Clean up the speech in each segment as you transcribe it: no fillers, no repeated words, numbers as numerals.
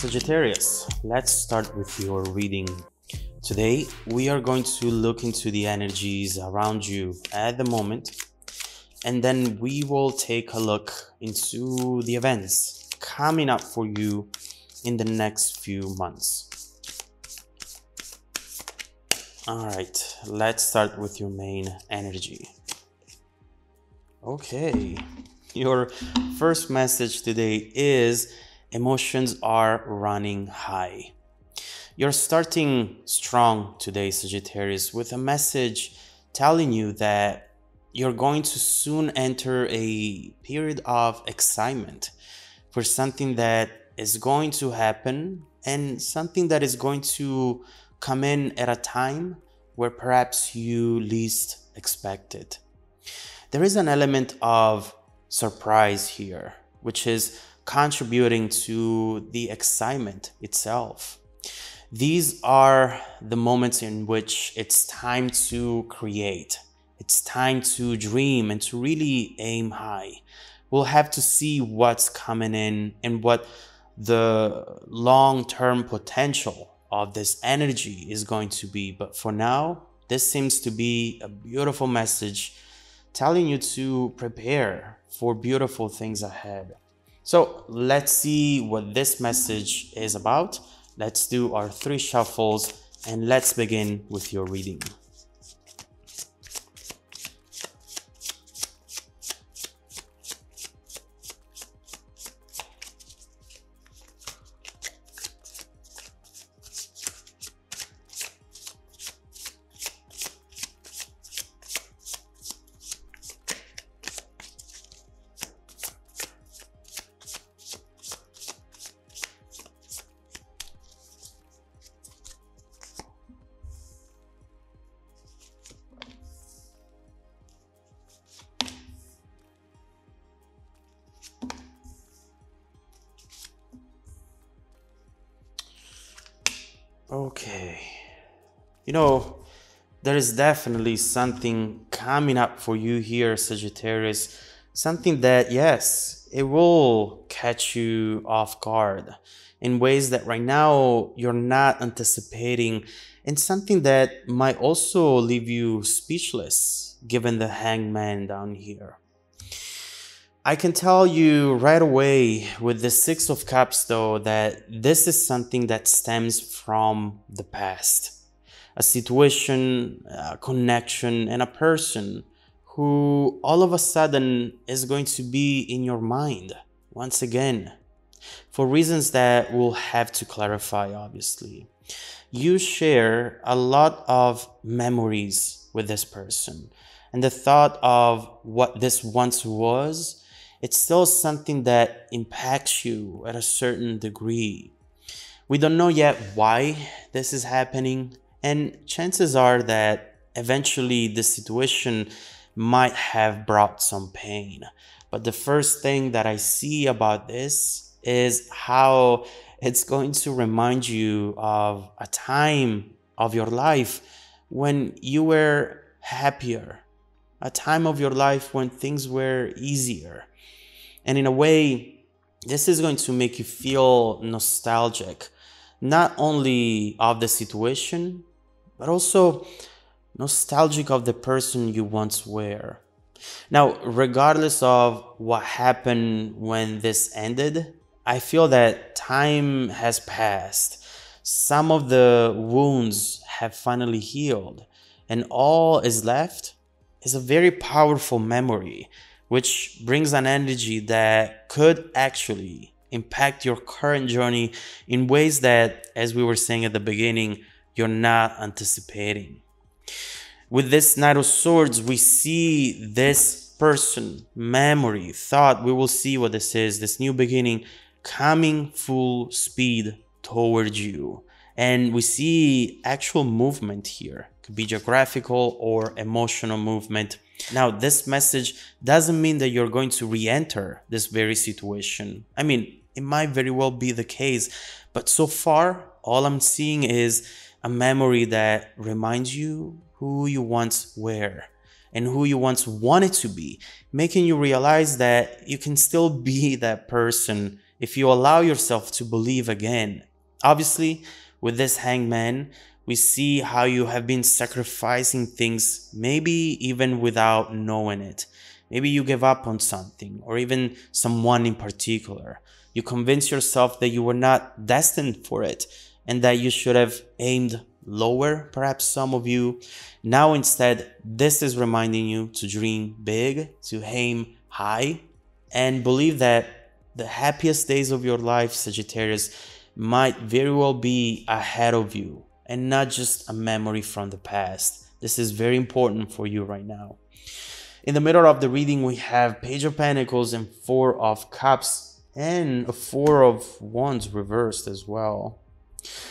Sagittarius, let's start with your reading. Today, we are going to look into the energies around you at the moment, and then we will take a look into the events coming up for you in the next few months. All right, let's start with your main energy. Okay, your first message today is emotions are running high. You're starting strong today, Sagittarius, with a message telling you that you're going to soon enter a period of excitement for something that is going to happen and something that is going to come in at a time where perhaps you least expect it. There is an element of surprise here, which is contributing to the excitement itself. These are the moments in which it's time to create. It's time to dream and to really aim high. We'll have to see what's coming in and what the long-term potential of this energy is going to be. But for now, this seems to be a beautiful message telling you to prepare for beautiful things ahead. So let's see what this message is about. Let's do our 3 shuffles and let's begin with your reading. Okay, there is definitely something coming up for you here, Sagittarius. Something that, yes, it will catch you off guard in ways that right now you're not anticipating, and something that might also leave you speechless given the hangman down here. I can tell you right away with the 6 of Cups though that this is something that stems from the past. A situation, a connection, and a person who all of a sudden is going to be in your mind once again. For reasons that we'll have to clarify, obviously. You share a lot of memories with this person. And the thought of what this once was, it's still something that impacts you at a certain degree. We don't know yet why this is happening, and chances are that eventually the situation might have brought some pain. But the first thing that I see about this is how it's going to remind you of a time of your life when you were happier, a time of your life when things were easier. And in a way, this is going to make you feel nostalgic, not only of the situation, but also nostalgic of the person you once were. Now, regardless of what happened when this ended, I feel that time has passed. Some of the wounds have finally healed, and all is left is a very powerful memory, which brings an energy that could actually impact your current journey in ways that, as we were saying at the beginning, you're not anticipating. With this Knight of Swords, we see this person, memory, thought. We will see what this is, this new beginning coming full speed towards you. And we see actual movement here. Could be geographical or emotional movement. Now, this message doesn't mean that you're going to re-enter this very situation. I mean, it might very well be the case, but so far, all I'm seeing is a memory that reminds you who you once were and who you once wanted to be, making you realize that you can still be that person if you allow yourself to believe again. Obviously, with this hangman, we see how you have been sacrificing things, maybe even without knowing it. Maybe you give up on something, or even someone in particular. You convince yourself that you were not destined for it, and that you should have aimed lower, perhaps some of you. Now instead, this is reminding you to dream big, to aim high, and believe that the happiest days of your life, Sagittarius, might very well be ahead of you and not just a memory from the past. This is very important for you right now. In the middle of the reading, we have Page of Pentacles and Four of Cups and a Four of Wands reversed as well.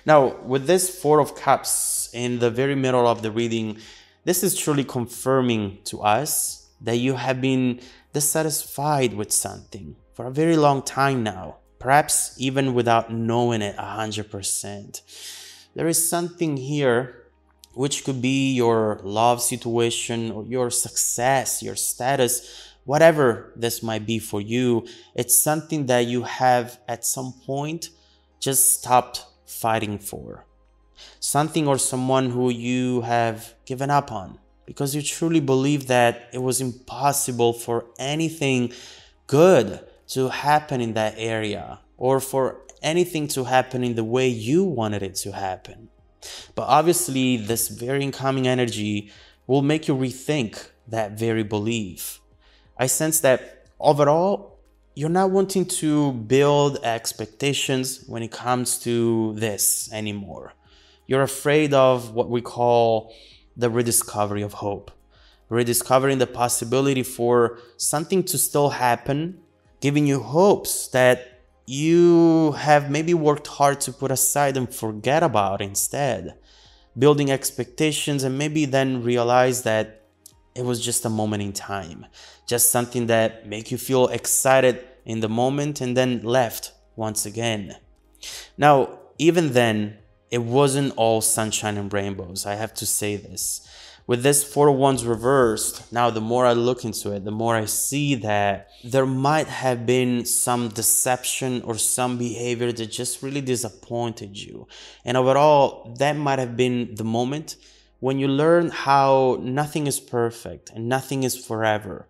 Now, with this Four of Cups in the very middle of the reading, this is truly confirming to us that you have been dissatisfied with something for a very long time now, perhaps even without knowing it 100%. There is something here which could be your love situation or your success, your status, whatever this might be for you. It's something that you have at some point just stopped fighting for. Something or someone who you have given up on because you truly believe that it was impossible for anything good to happen in that area, or for anything to happen in the way you wanted it to happen. But obviously, this very incoming energy will make you rethink that very belief. I sense that overall, you're not wanting to build expectations when it comes to this anymore. You're afraid of what we call the rediscovery of hope. Rediscovering the possibility for something to still happen, giving you hopes that you have maybe worked hard to put aside and forget about instead. Building expectations and maybe then realize that it was just a moment in time. Just something that make you feel excited in the moment and then left once again. Now, even then, it wasn't all sunshine and rainbows. I have to say this. With this Four of Wands reversed, now the more I look into it, the more I see that there might have been some deception or some behavior that just really disappointed you. And overall, that might have been the moment when you learn how nothing is perfect and nothing is forever.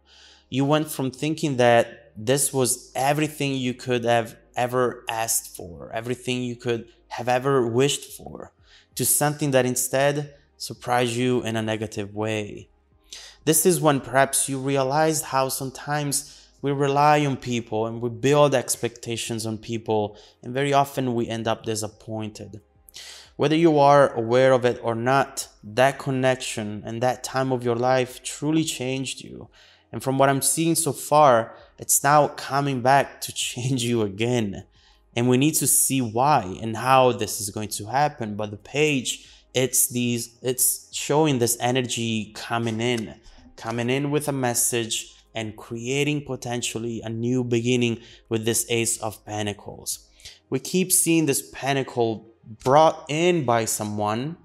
You went from thinking that this was everything you could have ever asked for, everything you could have ever wished for, to something that instead surprise you in a negative way. This is when perhaps you realized how sometimes we rely on people and we build expectations on people, and very often we end up disappointed. Whether you are aware of it or not, that connection and that time of your life truly changed you. And from what I'm seeing so far, it's now coming back to change you again. And we need to see why and how this is going to happen. But the page, it's showing this energy coming in with a message and creating potentially a new beginning with this Ace of Pentacles. We keep seeing this pentacle brought in by someone,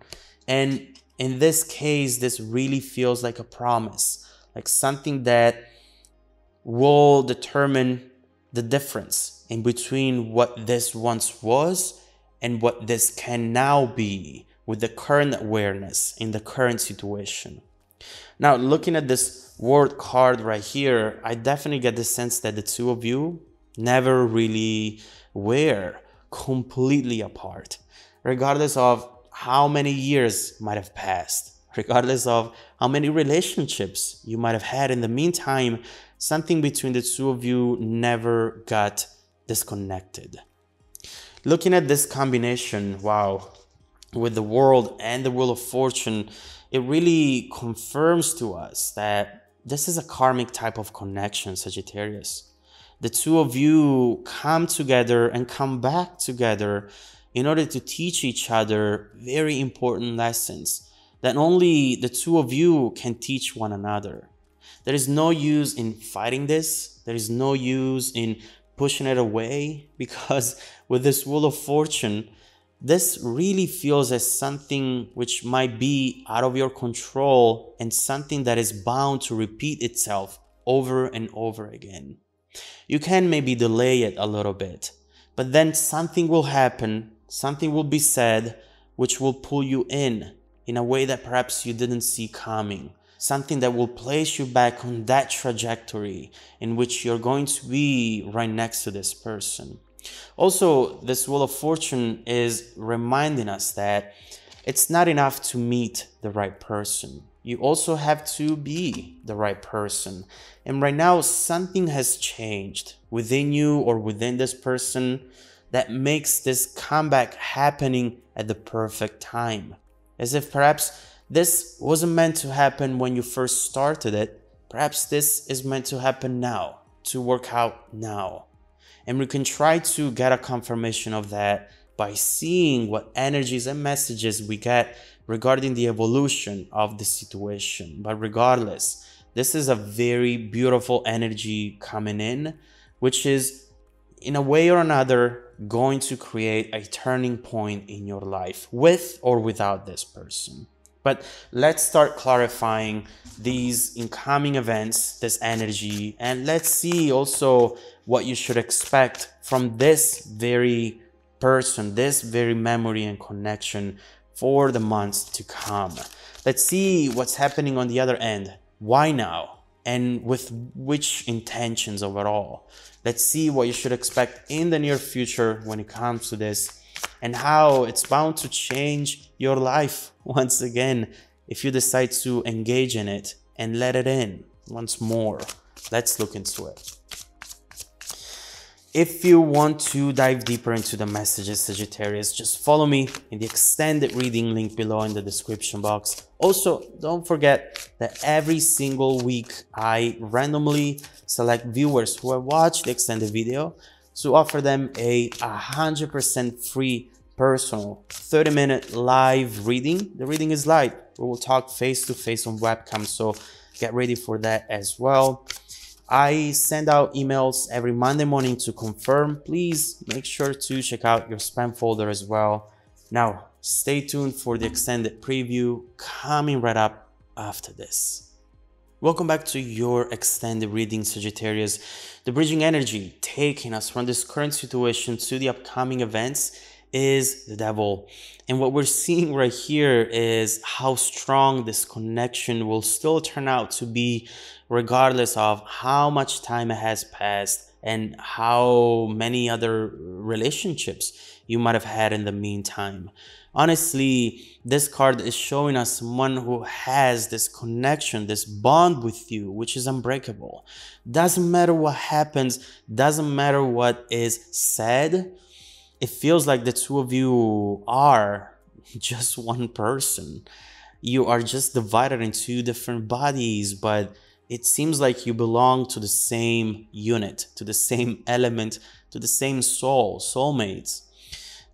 and in this case, this really feels like a promise, like something that will determine the difference in between what this once was and what this can now be, with the current awareness in the current situation. Now, looking at this World card right here, I definitely get the sense that the two of you never really were completely apart, regardless of how many years might have passed, regardless of how many relationships you might have had in the meantime. Something between the two of you never got disconnected. Looking at this combination, wow, with the World and the Wheel of Fortune, it really confirms to us that this is a karmic type of connection, Sagittarius. The two of you come together and come back together in order to teach each other very important lessons that only the two of you can teach one another. There is no use in fighting this. There is no use in pushing it away, because with this Wheel of Fortune, this really feels as something which might be out of your control and something that is bound to repeat itself over and over again. You can maybe delay it a little bit, But then something will happen, something will be said, which will pull you in a way that perhaps you didn't see coming. Something that will place you back on that trajectory in which you're going to be right next to this person. Also, this Wheel of Fortune is reminding us that it's not enough to meet the right person. You also have to be the right person. And right now, something has changed within you or within this person that makes this comeback happening at the perfect time. As if perhaps this wasn't meant to happen when you first started it. Perhaps this is meant to happen now, to work out now. And we can try to get a confirmation of that by seeing what energies and messages we get regarding the evolution of the situation. But regardless, this is a very beautiful energy coming in, which is in a way or another going to create a turning point in your life with or without this person. But let's start clarifying these incoming events, this energy, and let's see also what you should expect from this very person, this very memory and connection for the months to come. Let's see what's happening on the other end. Why now? And with which intentions overall? Let's see what you should expect in the near future when it comes to this, and how it's bound to change your life once again if you decide to engage in it and let it in once more. Let's look into it. If you want to dive deeper into the messages, Sagittarius, just follow me in the extended reading link below in the description box. Also, don't forget that every single week I randomly select viewers who have watched the extended video to offer them a 100% free personal 30-minute live reading. The reading is live. We will talk face-to-face on webcam, so get ready for that as well. I send out emails every Monday morning to confirm. Please make sure to check out your spam folder as well. Now, stay tuned for the extended preview coming right up after this. Welcome back to your extended reading, Sagittarius. The bridging energy taking us from this current situation to the upcoming events is the Devil. And what we're seeing right here is how strong this connection will still turn out to be, regardless of how much time has passed and how many other relationships you might have had in the meantime. Honestly, this card is showing us someone who has this connection, this bond with you, which is unbreakable. Doesn't matter what happens, doesn't matter what is said. It feels like the two of you are just one person. You are just divided into different bodies, but it seems like you belong to the same unit, to the same element, to the same soul, soulmates.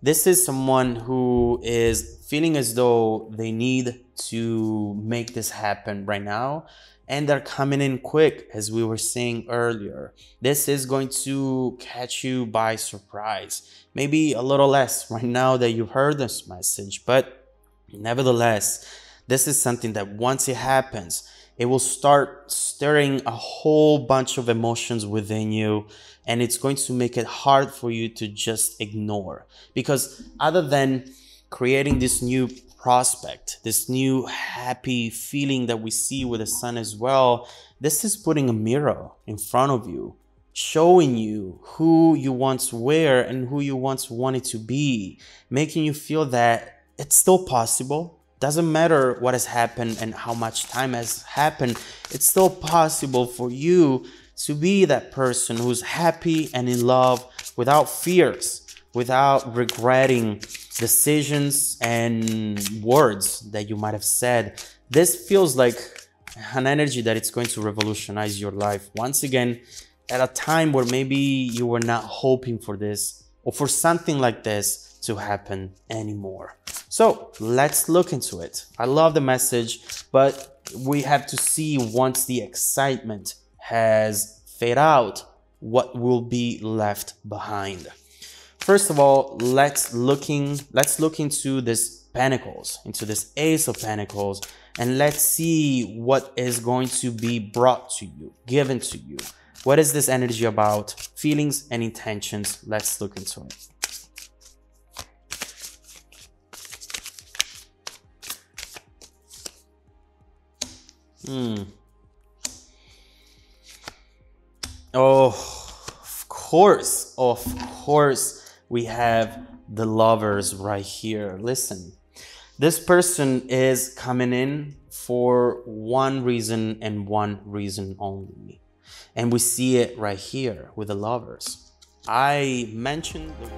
This is someone who is feeling as though they need to make this happen right now, and they're coming in quick, as we were saying earlier. This is going to catch you by surprise. Maybe a little less right now that you've heard this message, but nevertheless, this is something that once it happens, it will start stirring a whole bunch of emotions within you, and it's going to make it hard for you to just ignore. Because other than creating this new prospect, this new happy feeling that we see with the sun as well, this is putting a mirror in front of you, showing you who you once were and who you once wanted to be, making you feel that it's still possible. Doesn't matter what has happened and how much time has happened, it's still possible for you to be that person who's happy and in love without fears, without regretting decisions and words that you might have said. This feels like an energy that it's going to revolutionize your life once again at a time where maybe you were not hoping for this or for something like this to happen anymore. So let's look into it. I love the message, but we have to see once the excitement has faded out, what will be left behind. First of all, let's look into this Pentacles, into this Ace of Pentacles, and let's see what is going to be brought to you, given to you What is this energy about? Feelings and intentions. Let's look into it. Oh, of course, we have the Lovers right here. Listen, this person is coming in for one reason and one reason only. And we see it right here with the Lovers. I mentioned the